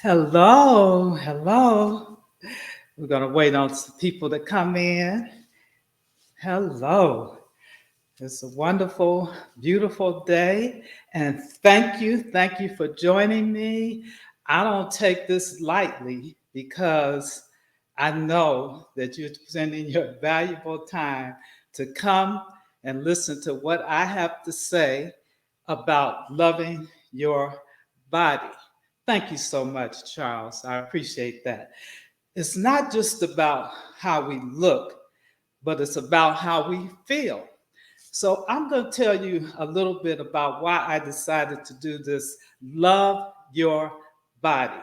Hello, hello. We're going to wait on some people to come in. Hello. It's a wonderful, beautiful day. And thank you for joining me. I don't take this lightly because I know that you're spending your valuable time to come and listen to what I have to say about loving your body. Thank you so much, Charles. I appreciate that. It's not just about how we look, but it's about how we feel. So I'm going to tell you a little bit about why I decided to do this Love Your Body.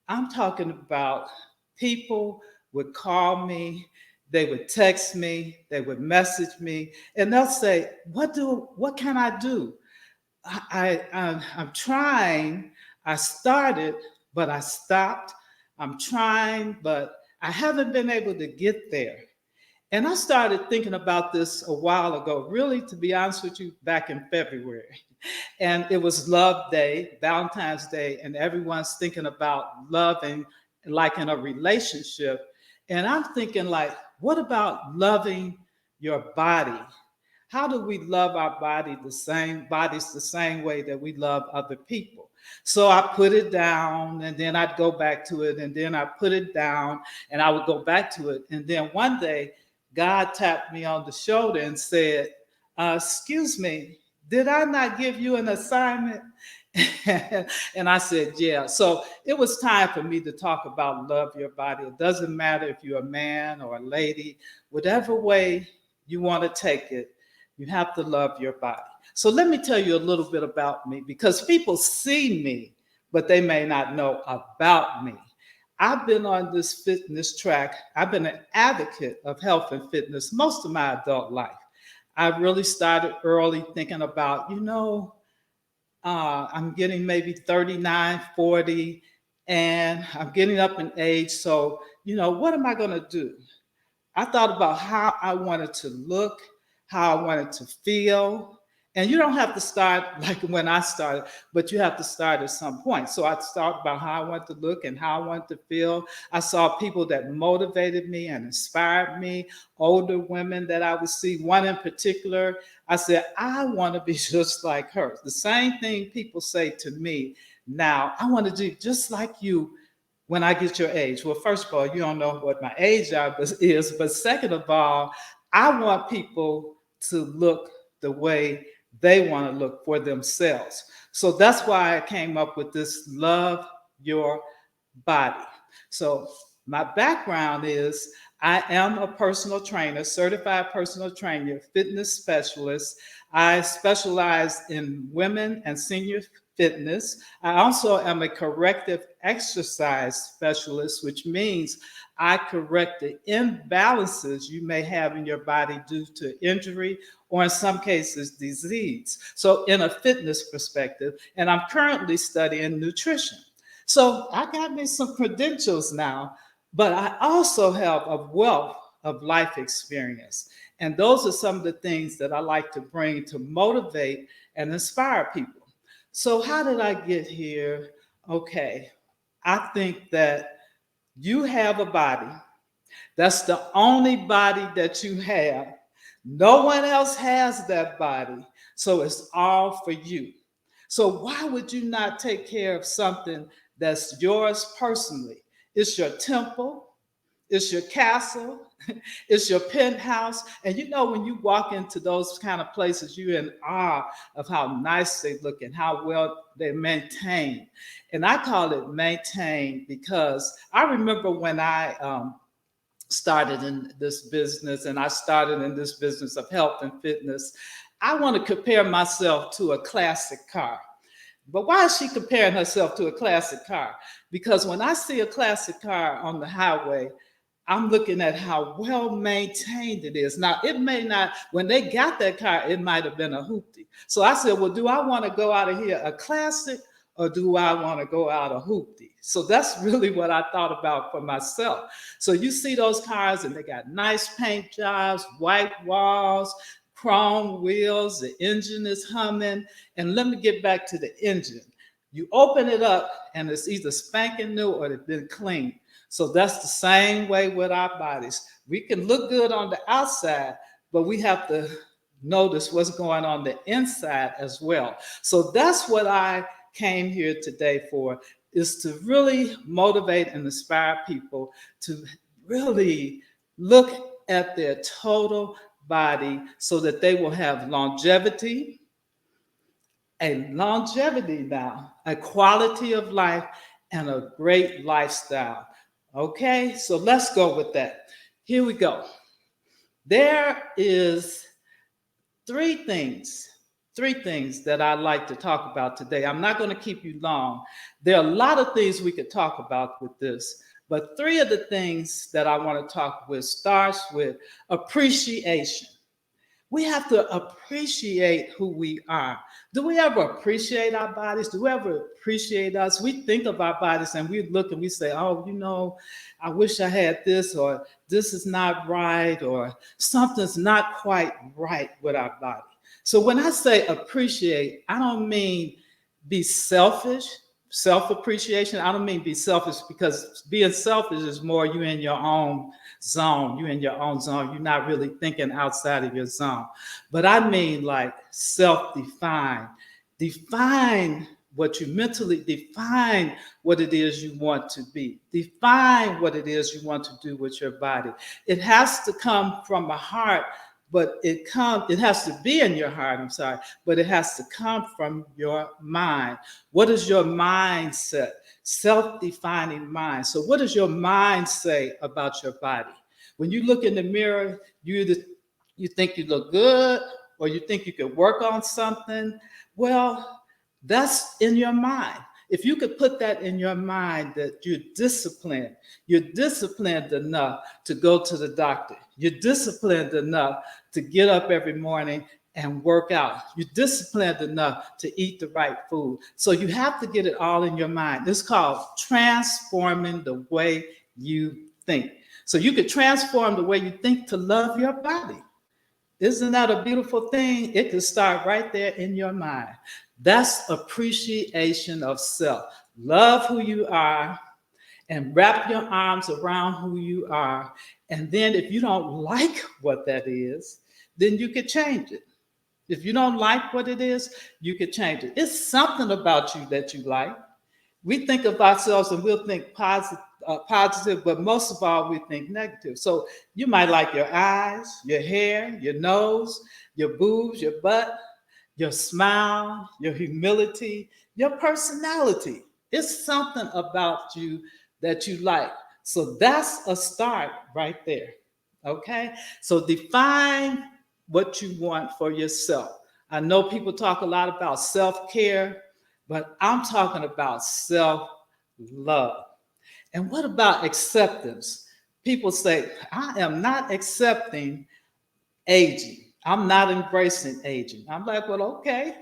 I'm talking about people would call me, they would text me, they would message me, and they'll say, what can I do? I'm trying. I started, but I stopped. I'm trying, but I haven't been able to get there. And I started thinking about this a while ago, really, to be honest with you, back in February. And it was Love Day, Valentine's Day, and everyone's thinking about loving like in a relationship. And I'm thinking, like, what about loving your body? How do we love our bodies the same way that we love other people? So I put it down and then I'd go back to it and then I put it down and I would go back to it. And then one day, God tapped me on the shoulder and said, excuse me, did I not give you an assignment? And I said, yeah. So it was time for me to talk about love your body. It doesn't matter if you're a man or a lady, whatever way you want to take it, you have to love your body. So let me tell you a little bit about me because people see me, but they may not know about me. I've been on this fitness track. I've been an advocate of health and fitness most of my adult life. I really started early thinking about, I'm getting maybe 39, 40, and I'm getting up in age. So, what am I going to do? I thought about how I wanted to look, how I wanted to feel. And you don't have to start like when I started, but you have to start at some point. So I thought about how I want to look and how I want to feel. I saw people that motivated me and inspired me, older women that I would see. One in particular, I said, I want to be just like her. The same thing people say to me now, I want to do just like you when I get your age. Well, first of all, you don't know what my age is, but second of all, I want people to look the way they want to look for themselves. So that's why I came up with this Love Your Body. So my background is I am a personal trainer, certified personal trainer, fitness specialist. I specialize in women and senior fitness. I also am a corrective exercise specialist, which means I correct the imbalances you may have in your body due to injury or in some cases disease. So in a fitness perspective, and I'm currently studying nutrition. So I got me some credentials now, but I also have a wealth of life experience. And those are some of the things that I like to bring to motivate and inspire people. So, how did I get here? Okay, I think that you have a body. That's the only body that you have. No one else has that body. So, it's all for you. So, why would you not take care of something that's yours personally? It's your temple, it's your castle, it's your penthouse. And when you walk into those kind of places, you're in awe of how nice they look and how well they maintain. And I call it maintain because I remember when I started in this business and I started in this business of health and fitness, I want to compare myself to a classic car. But why is she comparing herself to a classic car? Because when I see a classic car on the highway, I'm looking at how well maintained it is. Now, it may not, when they got that car, it might have been a hoopty. So I said, well, do I want to go out of here a classic or do I want to go out a hoopty? So that's really what I thought about for myself. So you see those cars and they got nice paint jobs, white walls, chrome wheels, the engine is humming. And let me get back to the engine. You open it up and it's either spanking new or it's been cleaned. So that's the same way with our bodies. We can look good on the outside, but we have to notice what's going on the inside as well. So that's what I came here today for, is to really motivate and inspire people to really look at their total body so that they will have longevity, now, a quality of life, and a great lifestyle. Okay, so let's go with that. Here we go. There is three things that I'd like to talk about today. I'm not going to keep you long. There are a lot of things we could talk about with this, but three of the things that I want to talk with starts with appreciation. We have to appreciate who we are. Do we ever appreciate our bodies? Do we ever appreciate us? We think of our bodies and we look and we say, oh, I wish I had this, or this is not right, or something's not quite right with our body. So when I say appreciate, I don't mean be selfish, self-appreciation. I don't mean be selfish, because being selfish is more you in your own zone. You're in your own zone. You're not really thinking outside of your zone. But I mean like self-define. Define what you mentally define what it is you want to be. Define what it is you want to do with your body. It has to come from a heart, but it has to be in your heart, but it has to come from your mind. What is your mindset? Self-defining mind. So what does your mind say about your body? When you look in the mirror, you think you look good, or you think you could work on something. Well, that's in your mind. If you could put that in your mind, that you're disciplined enough to go to the doctor. You're disciplined enough to get up every morning and work out. You're disciplined enough to eat the right food. So you have to get it all in your mind. It's called transforming the way you think. So you could transform the way you think to love your body. Isn't that a beautiful thing? It could start right there in your mind. That's appreciation of self. Love who you are and wrap your arms around who you are. And then if you don't like what that is, then you could change it. If you don't like what it is, you could change it. It's something about you that you like. We think of ourselves and we'll think positive, but most of all, we think negative. So you might like your eyes, your hair, your nose, your boobs, your butt, your smile, your humility, your personality. It's something about you that you like. So that's a start right there. Okay? So define what you want for yourself. I know people talk a lot about self-care, but I'm talking about self-love. And what about acceptance? People say, I am not accepting aging. I'm not embracing aging. I'm like, well, okay,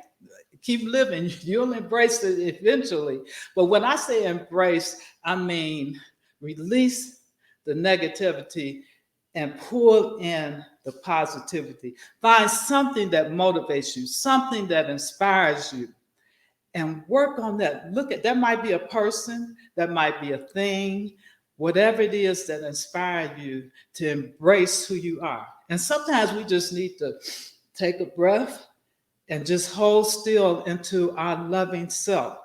keep living. You'll embrace it eventually. But when I say embrace, I mean release the negativity and pull in the positivity. Find something that motivates you, something that inspires you, and work on that. Look at that, might be a person, that might be a thing, whatever it is that inspires you to embrace who you are. And sometimes we just need to take a breath and just hold still into our loving self.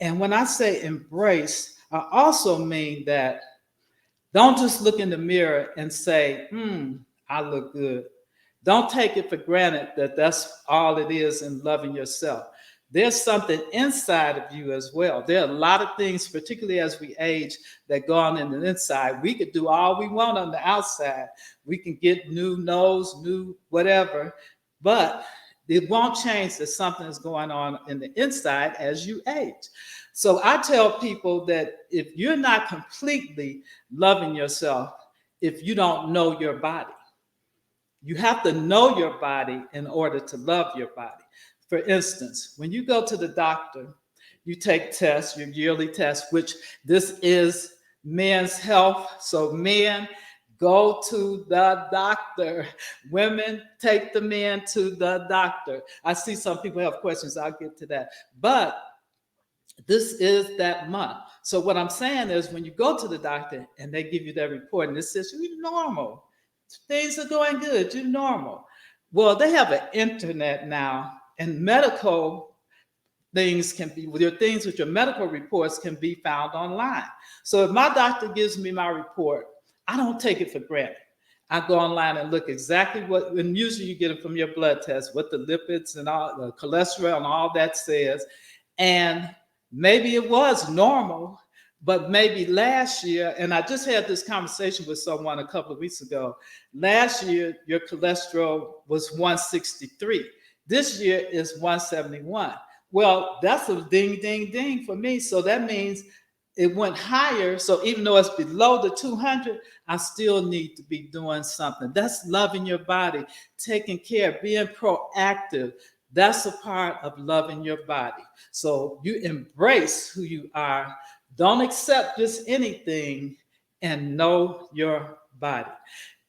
And when I say embrace, I also mean that don't just look in the mirror and say, I look good. Don't take it for granted that that's all it is in loving yourself. There's something inside of you as well. There are a lot of things, particularly as we age, that go on in the inside. We could do all we want on the outside. We can get new nose, new whatever, but it won't change that something is going on in the inside as you age. So I tell people that if you're not completely loving yourself, if you don't know your body, you have to know your body in order to love your body. For instance, when you go to the doctor, you take tests, your yearly test, which this is men's health. So men, go to the doctor. Women, take the men to the doctor. I see some people have questions. I'll get to that. But this is that month. So what I'm saying is when you go to the doctor and they give you that report and it says you're normal, things are going good, you're normal. Well, they have an internet now, and medical things can be with your things with your medical reports can be found online. So if my doctor gives me my report, I don't take it for granted. I go online and look exactly what, and usually you get it from your blood test, what the lipids and all the cholesterol and all that says. And maybe it was normal, but maybe last year, and I just had this conversation with someone a couple of weeks ago. Last year, your cholesterol was 163. This year is 171. Well, that's a ding, ding, ding for me. So that means it went higher. So even though it's below the 200, I still need to be doing something. That's loving your body, taking care, being proactive. That's a part of loving your body. So you embrace who you are. Don't accept just anything, and know your body.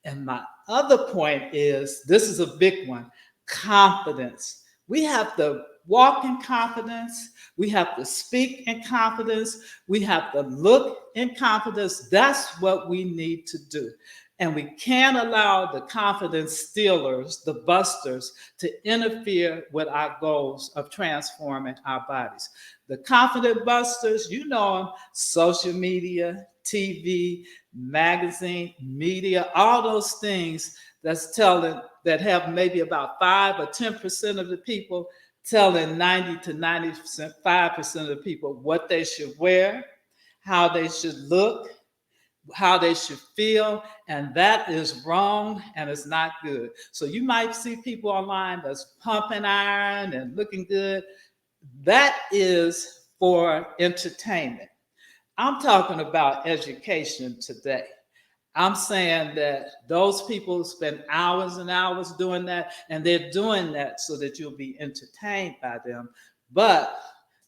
And my other point is, this is a big one, confidence. We have to walk in confidence. We have to speak in confidence. We have to look in confidence. That's what we need to do. And we can't allow the confidence stealers, the busters, to interfere with our goals of transforming our bodies. The confident busters, you know them, social media, TV, magazine, media, all those things that have maybe about 5 or 10% of the people telling 90 to 95% of the people what they should wear, how they should look, how they should feel, and that is wrong and it's not good. So you might see people online that's pumping iron and looking good. That is for entertainment. I'm talking about education today. I'm saying that those people spend hours and hours doing that, and they're doing that so that you'll be entertained by them. But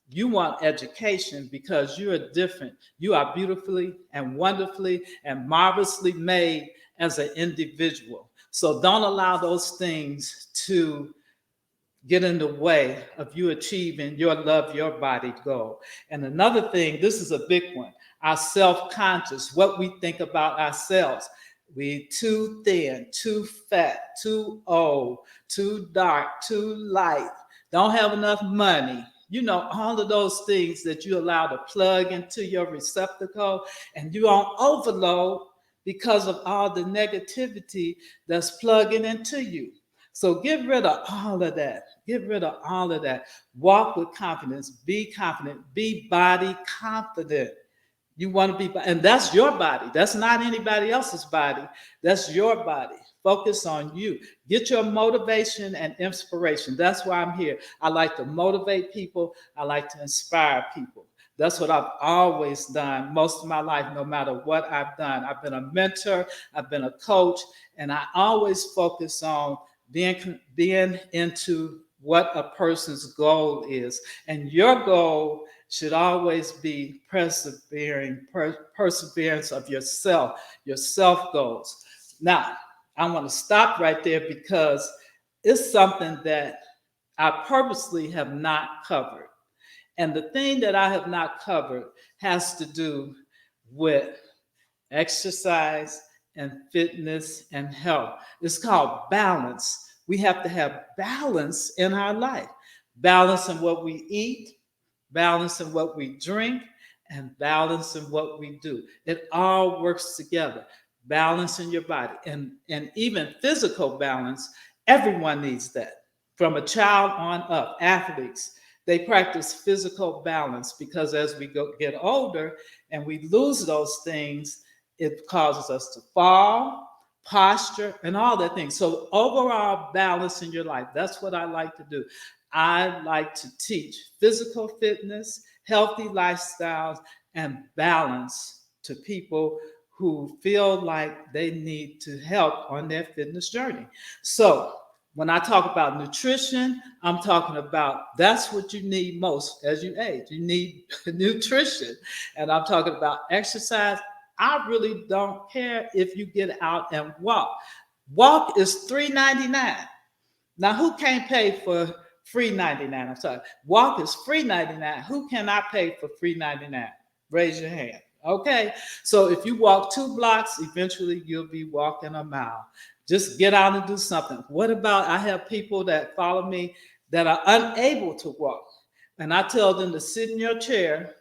you want education because you are different. You are beautifully and wonderfully and marvelously made as an individual. So don't allow those things to get in the way of you achieving your love, your body goal. And another thing, this is a big one, our self-conscious, what we think about ourselves. We too thin, too fat, too old, too dark, too light, don't have enough money. You know, all of those things that you allow to plug into your receptacle, and you're on overload because of all the negativity that's plugging into you. So get rid of all of that. Get rid of all of that. Walk with confidence. Be confident. Be body confident. You want to be, and that's your body. That's not anybody else's body. That's your body. Focus on you. Get your motivation and inspiration. That's why I'm here. I like to motivate people. I like to inspire people. That's what I've always done most of my life, no matter what I've done. I've been a mentor, I've been a coach, and I always focus on being into what a person's goal is. And your goal should always be perseverance of yourself, your self goals. Now, I want to stop right there because it's something that I purposely have not covered. And the thing that I have not covered has to do with exercise and fitness and health. It's called balance. We have to have balance in our life, balance in what we eat, balance in what we drink, and balance in what we do. It all works together. Balance in your body, and even physical balance. Everyone needs that. From a child on up, athletes, they practice physical balance because as we get older and we lose those things, it causes us to fall, posture, and all that thing. So overall balance in your life, that's what I like to do. I like to teach physical fitness, healthy lifestyles, and balance to people who feel like they need to help on their fitness journey. So when I talk about nutrition, I'm talking about that's what you need most as you age. You need nutrition. And I'm talking about exercise. I really don't care if you get out and walk. Walk is $3.99. Now, who can't pay for free 99. I'm sorry. Walk is free 99. Who cannot pay for free 99? Raise your hand. Okay. So if you walk 2 blocks, eventually you'll be walking a mile. Just get out and do something. What about I have people that follow me that are unable to walk, and I tell them to sit in your chair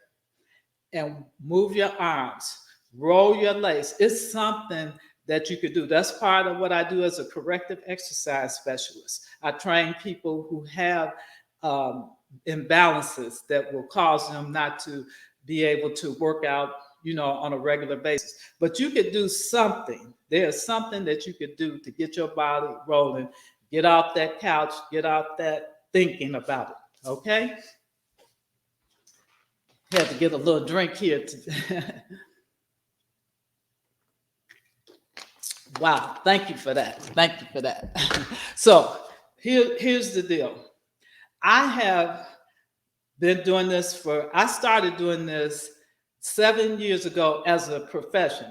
and move your arms, roll your legs. It's something that you could do. That's part of what I do as a corrective exercise specialist. I train people who have imbalances that will cause them not to be able to work out, on a regular basis. But you could do something. There's something that you could do to get your body rolling, get off that couch, get off that thinking about it. Okay? Had to get a little drink here. Wow, thank you for that. Thank you for that. So here's the deal. I have been doing this I started doing this 7 years ago as a profession.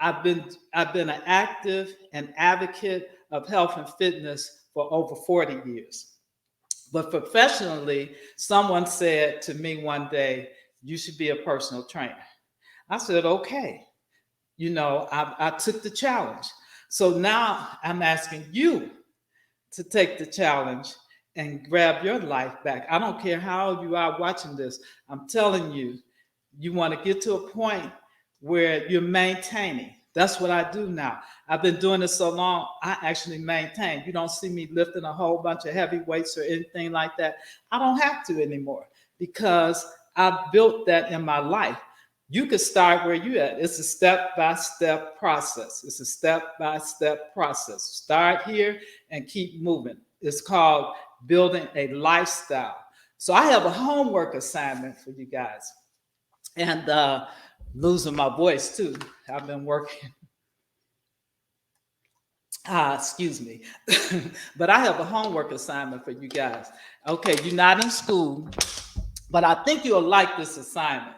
I've been an active and advocate of health and fitness for over 40 years. But professionally, someone said to me one day, you should be a personal trainer. I said, okay. I took the challenge. So now I'm asking you to take the challenge and grab your life back. I don't care how old you are watching this. I'm telling you, you want to get to a point where you're maintaining. That's what I do now. I've been doing this so long, I actually maintain. You don't see me lifting a whole bunch of heavy weights or anything like that. I don't have to anymore because I've built that in my life. You can start where you at. It's a step-by-step process. It's a step-by-step process. Start here and keep moving. It's called building a lifestyle. So I have a homework assignment for you guys. And losing my voice too. I've been working. Excuse me. But I have a homework assignment for you guys. Okay, you're not in school, but I think you'll like this assignment.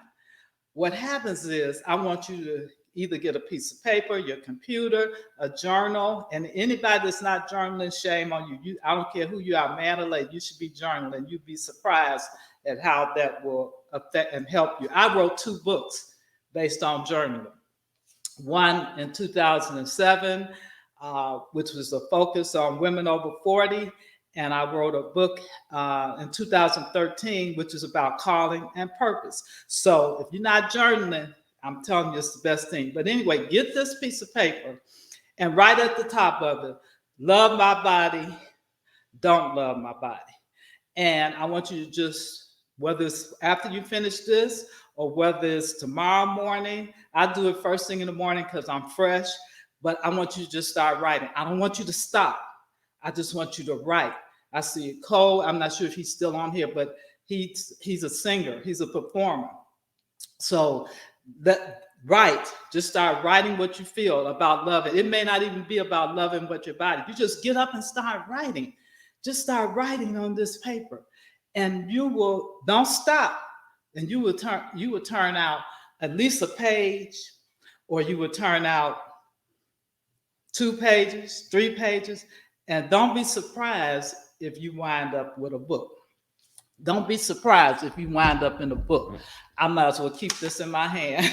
What happens is I want you to either get a piece of paper, your computer, a journal, and anybody that's not journaling, shame on you. I don't care who you are, man or lady, you should be journaling. You'd be surprised at how that will affect and help you. I wrote 2 books based on journaling. One in 2007, which was a focus on women over 40. And I wrote a book in 2013, which is about calling and purpose. So if you're not journaling, I'm telling you it's the best thing. But anyway, get this piece of paper and write at the top of it, love my body, don't love my body. And I want you to just, whether it's after you finish this or whether it's tomorrow morning, I do it first thing in the morning because I'm fresh, but I want you to just start writing. I don't want you to stop. I just want you to write. I see Cole. I'm not sure if he's still on here, but he's a singer. He's a performer. So just start writing what you feel about loving. It may not even be about loving but your body. You just get up and start writing. Just start writing on this paper, and don't stop. And you will turn out at least a page, or you will turn out 2 pages, 3 pages, and don't be surprised if you wind up with a book. Don't be surprised if you wind up in a book. I might as well keep this in my hand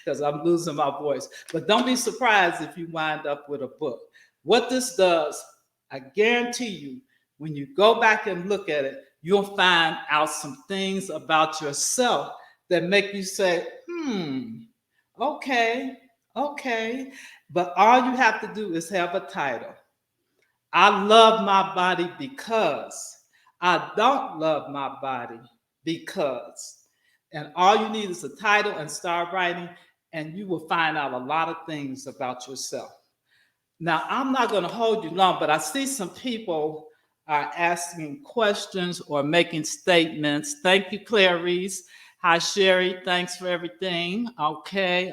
because I'm losing my voice. But don't be surprised if you wind up with a book. What this does, I guarantee you, when you go back and look at it, you'll find out some things about yourself that make you say, okay. But all you have to do is have a title. I love my body because. I don't love my body because. And all you need is a title and start writing, and you will find out a lot of things about yourself. Now, I'm not going to hold you long, but I see some people are asking questions or making statements. Thank you, Clarice. Hi, Sherry. Thanks for everything. Okay.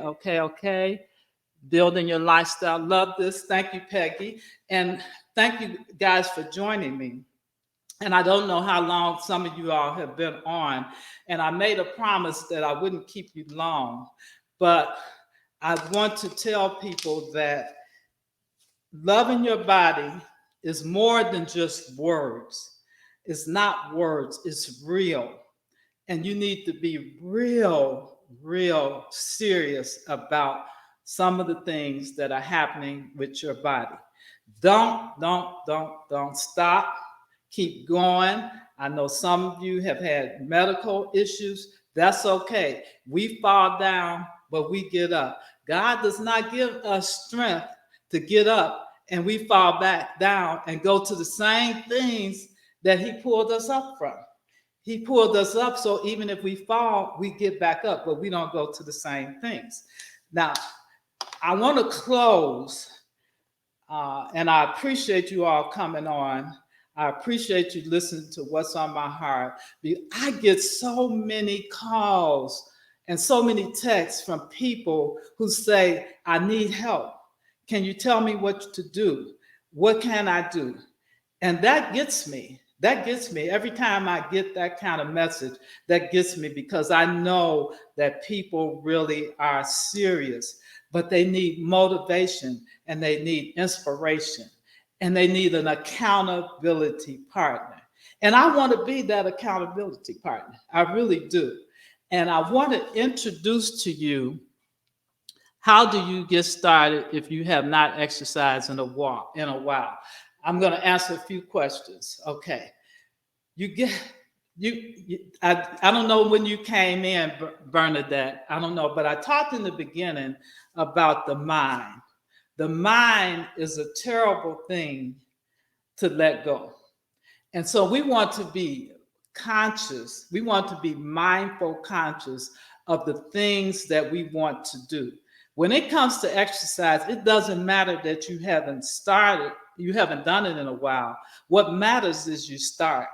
Building your lifestyle. Love this. Thank you, Peggy. And thank you guys for joining me. And I don't know how long some of you all have been on. And I made a promise that I wouldn't keep you long. But I want to tell people that loving your body is more than just words. It's not words, it's real. And you need to be real serious about some of the things that are happening with your body. Don't stop. Keep going. I know some of you have had medical issues. That's okay. We fall down, but we get up. God does not give us strength to get up and we fall back down and go to the same things that He pulled us up from. He pulled us up, so even if we fall, we get back up, but we don't go to the same things. Now, I want to close, and I appreciate you all coming on. I appreciate you listening to what's on my heart. I get so many calls and so many texts from people who say, I need help. Can you tell me what to do? What can I do? And that gets me. That gets me. Every time I get that kind of message, that gets me, because I know that people really are serious, but they need motivation and they need inspiration and they need an accountability partner. And I want to be that accountability partner. I really do. And I want to introduce to you, how do you get started if you have not exercised in a while? I'm going to answer a few questions. Okay. I don't know when you came in, Bernadette. I don't know, but I talked in the beginning about the mind. The mind is a terrible thing to let go. And so we want to be conscious. We want to be mindful, conscious of the things that we want to do. When it comes to exercise, it doesn't matter that you haven't done it in a while. What matters is you start.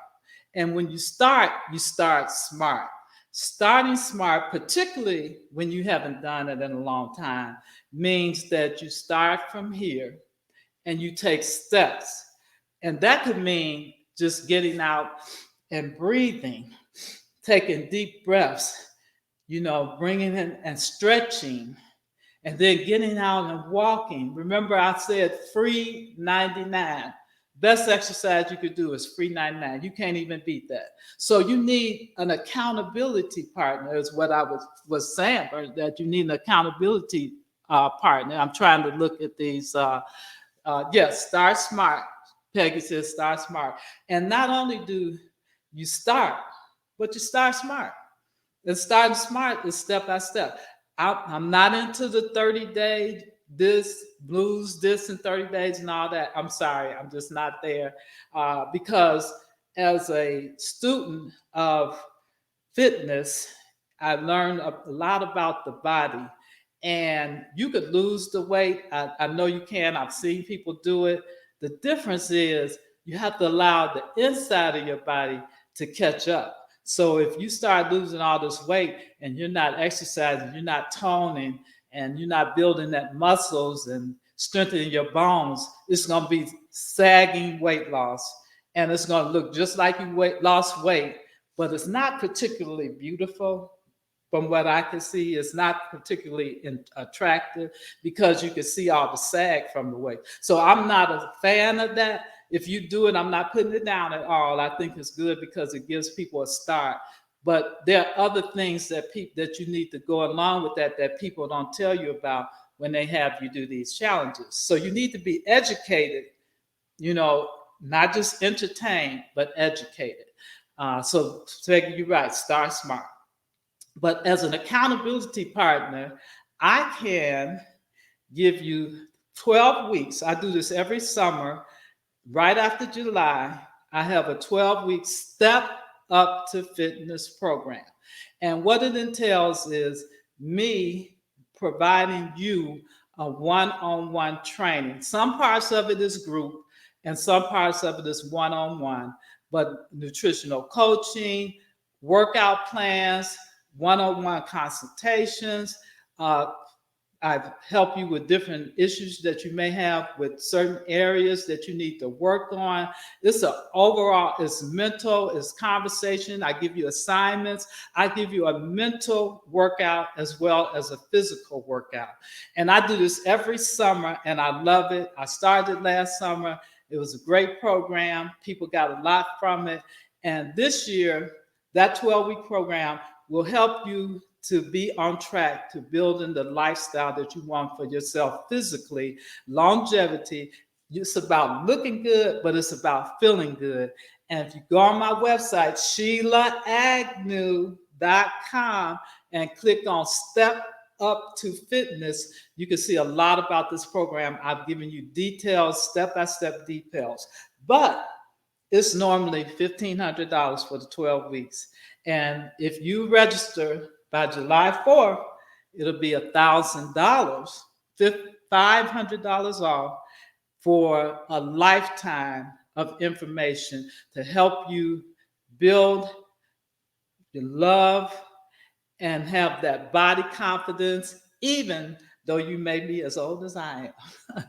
And when you start smart. Starting smart, particularly when you haven't done it in a long time, means that you start from here and you take steps. And that could mean just getting out and breathing, taking deep breaths, bringing in and stretching, and then getting out and walking. Remember, I said free 99. Best exercise you could do is free 99. You can't even beat that. So you need an accountability partner, is what I was saying, that you need an accountability partner. I'm trying to look at these. Yes, start smart. Peggy says start smart. And not only do you start, but you start smart. And starting smart is step by step. I'm not into the 30-day lose this in 30 days and all that. I'm sorry, I'm just not there. Because as a student of fitness, I learned a lot about the body. And you could lose the weight. I know you can. I've seen people do it. The difference is you have to allow the inside of your body to catch up. So if you start losing all this weight and you're not exercising, you're not toning, and you're not building that muscles and strengthening your bones, it's going to be sagging weight loss. And it's going to look just like you lost weight, but it's not particularly beautiful. From what I can see, it's not particularly attractive, because you can see all the sag from the weight. So I'm not a fan of that. If you do it, I'm not putting it down at all. I think it's good because it gives people a start. But there are other things that you need to go along with that people don't tell you about when they have you do these challenges. So you need to be educated, not just entertained, but educated. So you're right, start smart. But as an accountability partner, I can give you 12 weeks. I do this every summer. Right after July, I have a 12-week step up to fitness program. And what it entails is me providing you a one-on-one training. Some parts of it is group and some parts of it is one-on-one, but nutritional coaching, workout plans, one-on-one consultations. I've helped you with different issues that you may have with certain areas that you need to work on. It's mental, it's conversation. I give you assignments. I give you a mental workout as well as a physical workout. And I do this every summer and I love it. I started last summer. It was a great program. People got a lot from it. And this year, that 12-week program will help you to be on track to building the lifestyle that you want for yourself physically, longevity. It's about looking good, but it's about feeling good. And if you go on my website, SheilaAgnew.com, and click on Step Up to Fitness, you can see a lot about this program. I've given you details, step-by-step details. But it's normally $1,500 for the 12 weeks. And if you register by July 4th, it'll be $1,000, $500 off for a lifetime of information to help you build your love and have that body confidence, even though you may be as old as I am.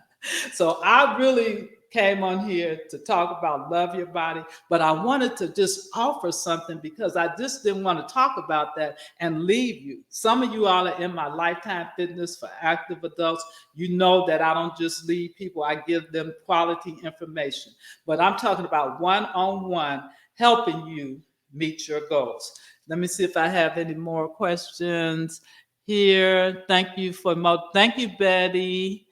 So I really came on here to talk about love your body, but I wanted to just offer something because I just didn't want to talk about that and leave you. Some of you all are in my Lifetime Fitness for Active Adults. You know that I don't just leave people, I give them quality information. But I'm talking about one-on-one helping you meet your goals. Let me see if I have any more questions here. Thank you, Betty.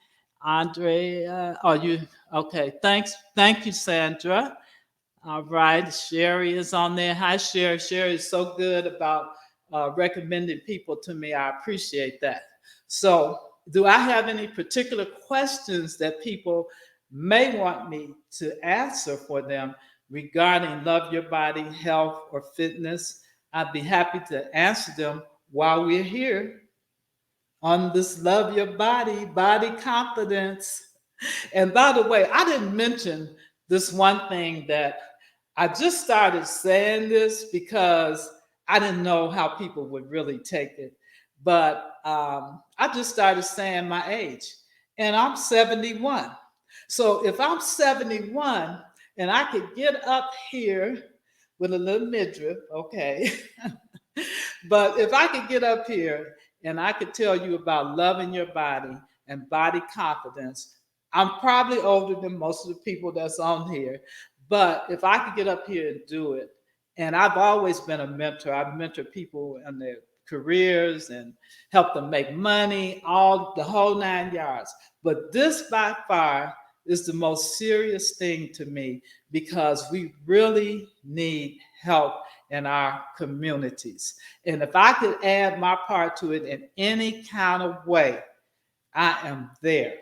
Andrea, are you okay? Thanks. Thank you, Sandra. All right. Sherry is on there. Hi, Sherry. Sherry is so good about recommending people to me. I appreciate that. So, do I have any particular questions that people may want me to answer for them regarding love your body, health, or fitness? I'd be happy to answer them while we're here on this Love Your Body, Body Confidence. And by the way, I didn't mention this one thing that I just started saying this because I didn't know how people would really take it. But I just started saying my age, and I'm 71. So if I'm 71 and I could get up here with a little midriff, okay, but if I could get up here and I could tell you about loving your body and body confidence, I'm probably older than most of the people that's on here. But if I could get up here and do it, and I've always been a mentor, I've mentored people in their careers and helped them make money, all the whole 9 yards. But this by far is the most serious thing to me because we really need help in our communities. And if I could add my part to it in any kind of way, I am there.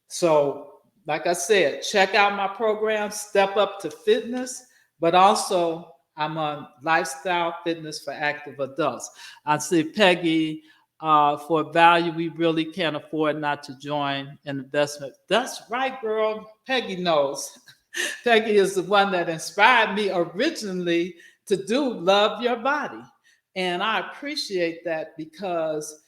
So, like I said, check out my program, Step Up to Fitness, but also I'm on Lifestyle Fitness for Active Adults. I see Peggy, for value, we really can't afford not to join an investment. That's right, girl. Peggy knows. Peggy is the one that inspired me originally to do Love Your Body. And I appreciate that because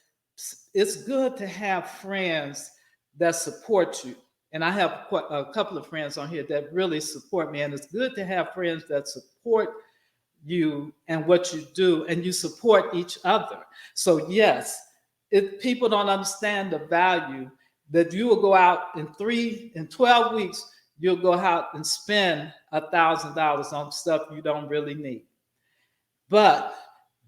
it's good to have friends that support you. And I have a couple of friends on here that really support me. And it's good to have friends that support you and what you do, and you support each other. So yes, if people don't understand the value that you will go out in 12 weeks, you'll go out and spend $1,000 on stuff you don't really need. But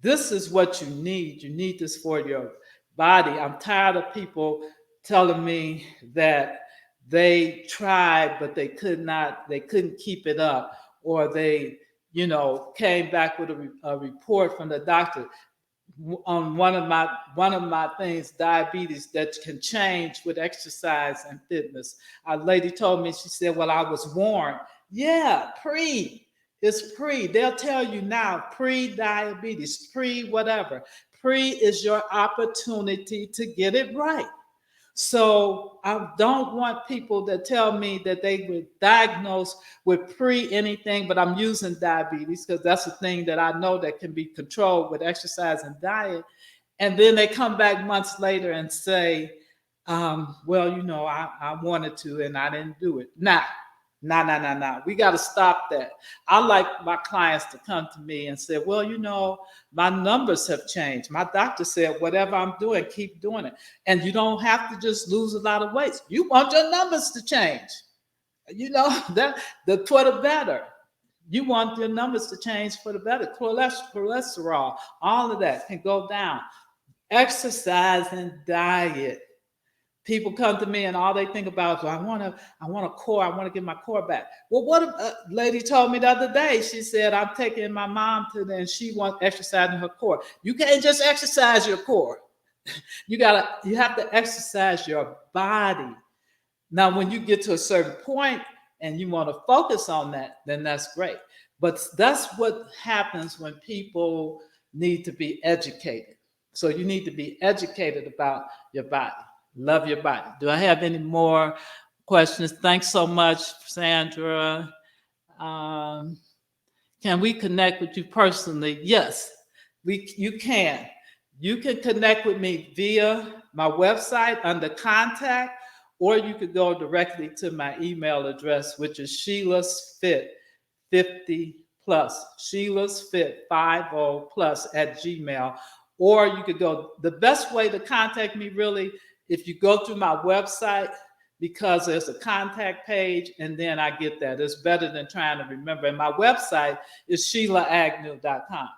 this is what you need. You need this for your body. I'm tired of people telling me that they tried, but they couldn't keep it up, or they, came back with a report from the doctor on one of my things, diabetes, that can change with exercise and fitness. A lady told me, she said, well, I was warned. Yeah, it's pre. They'll tell you now, pre-diabetes, pre-whatever. Pre is your opportunity to get it right. So I don't want people that tell me that they were diagnosed with pre anything, but I'm using diabetes because that's a thing that I know that can be controlled with exercise and diet. And then they come back months later and say, well, I wanted to and I didn't do it. Nah. We got to stop that. I like my clients to come to me and say, well, my numbers have changed. My doctor said, whatever I'm doing, keep doing it. And you don't have to just lose a lot of weight. You want your numbers to change. You know, that for the better. You want your numbers to change for the better. Cholesterol, all of that can go down. Exercise and diet. People come to me and all they think about is, well, I want a core. I want to get my core back. Well, what a lady told me the other day. She said, I'm taking my mom to and she wants exercising her core. You can't just exercise your core. You have to exercise your body. Now, when you get to a certain point and you want to focus on that, then that's great. But that's what happens when people need to be educated. So you need to be educated about your body. Love your body. Do I have any more questions? Thanks so much, Sandra. Can we connect with you personally? Yes, you can. You can connect with me via my website under contact, or you could go directly to my email address, which is Sheila's Fit 50 plus, Sheila's Fit 50 plus at Gmail. Or you could go, the best way to contact me really, if you go through my website, because there's a contact page and then I get that. It's better than trying to remember. And my website is SheilaAgnew.com.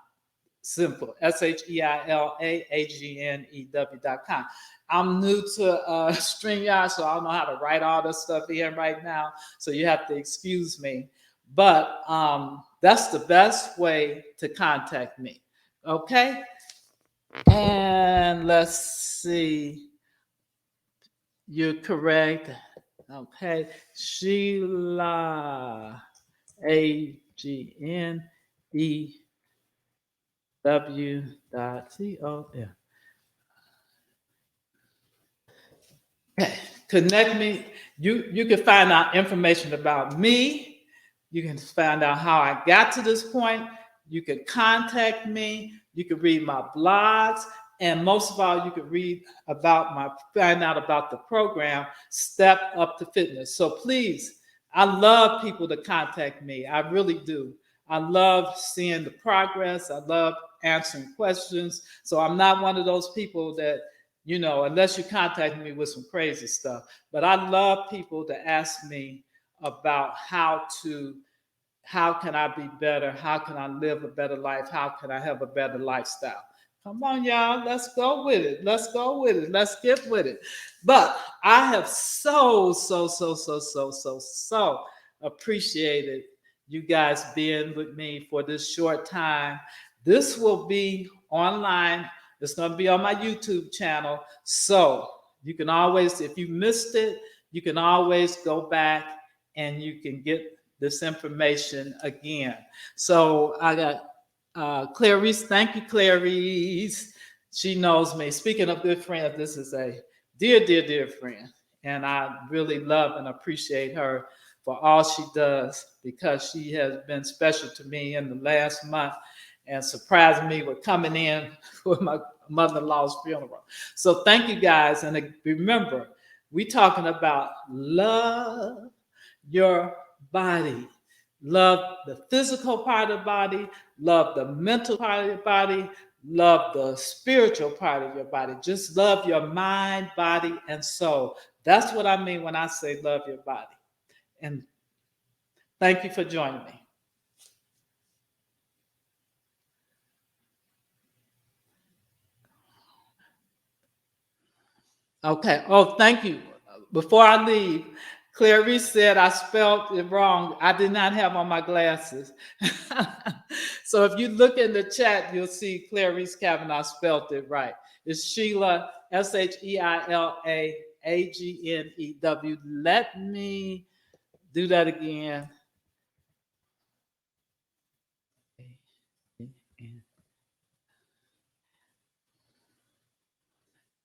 Simple, SheilaAgnew.com. I'm new to StreamYard, so I don't know how to write all this stuff in right now. So you have to excuse me. But that's the best way to contact me. Okay? And let's see. You're correct. Okay. Sheila, AGNEW.com. Okay. Connect me. You can find out information about me. You can find out how I got to this point. You can contact me. You can read my blogs. And most of all, you can find out about the program, Step Up to Fitness. So please, I love people to contact me. I really do. I love seeing the progress. I love answering questions. So I'm not one of those people that, unless you contact me with some crazy stuff. But I love people to ask me about how can I be better? How can I live a better life? How can I have a better lifestyle? Come on, y'all. Let's go with it. Let's go with it. Let's get with it. But I have so appreciated you guys being with me for this short time. This will be online. It's going to be on my YouTube channel. So you can always, if you missed it, you can always go back and you can get this information again. So I got Clarice. Thank you, Clarice. She knows me. Speaking of good friends, this is a dear friend. And I really love and appreciate her for all she does, because she has been special to me in the last month and surprised me with coming in for my mother-in-law's funeral. So thank you guys. And remember, we're talking about love your body. Love the physical part of the body, love the mental part of your body, love the spiritual part of your body. Just love your mind, body, and soul. That's what I mean when I say love your body. And thank you for joining me. Okay. Oh, thank you. Before I leave, Clarice said I spelled it wrong. I did not have on my glasses. So if you look in the chat, you'll see Clarice Kavanaugh spelled it right. It's Sheila, SheilaAgnew. Let me do that again.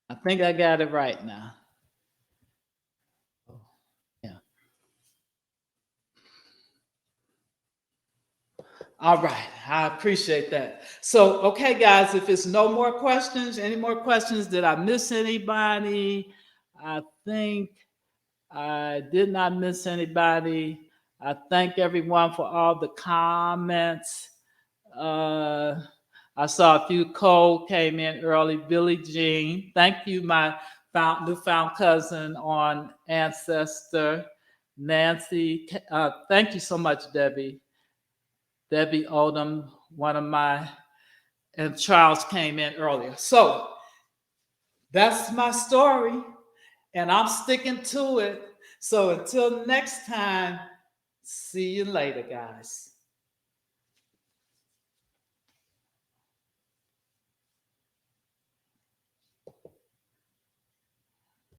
I think I got it right now. Yeah. All right. I appreciate that. So, okay, guys, if it's no more questions, any more questions, did I miss anybody? I think I did not miss anybody. I thank everyone for all the comments. I saw a few. Cole came in early. Billie Jean. Thank you, my newfound cousin on Ancestor. Nancy, thank you so much, Debbie. Debbie Odom, one of my, and Charles came in earlier. So that's my story, and I'm sticking to it. So until next time, see you later, guys.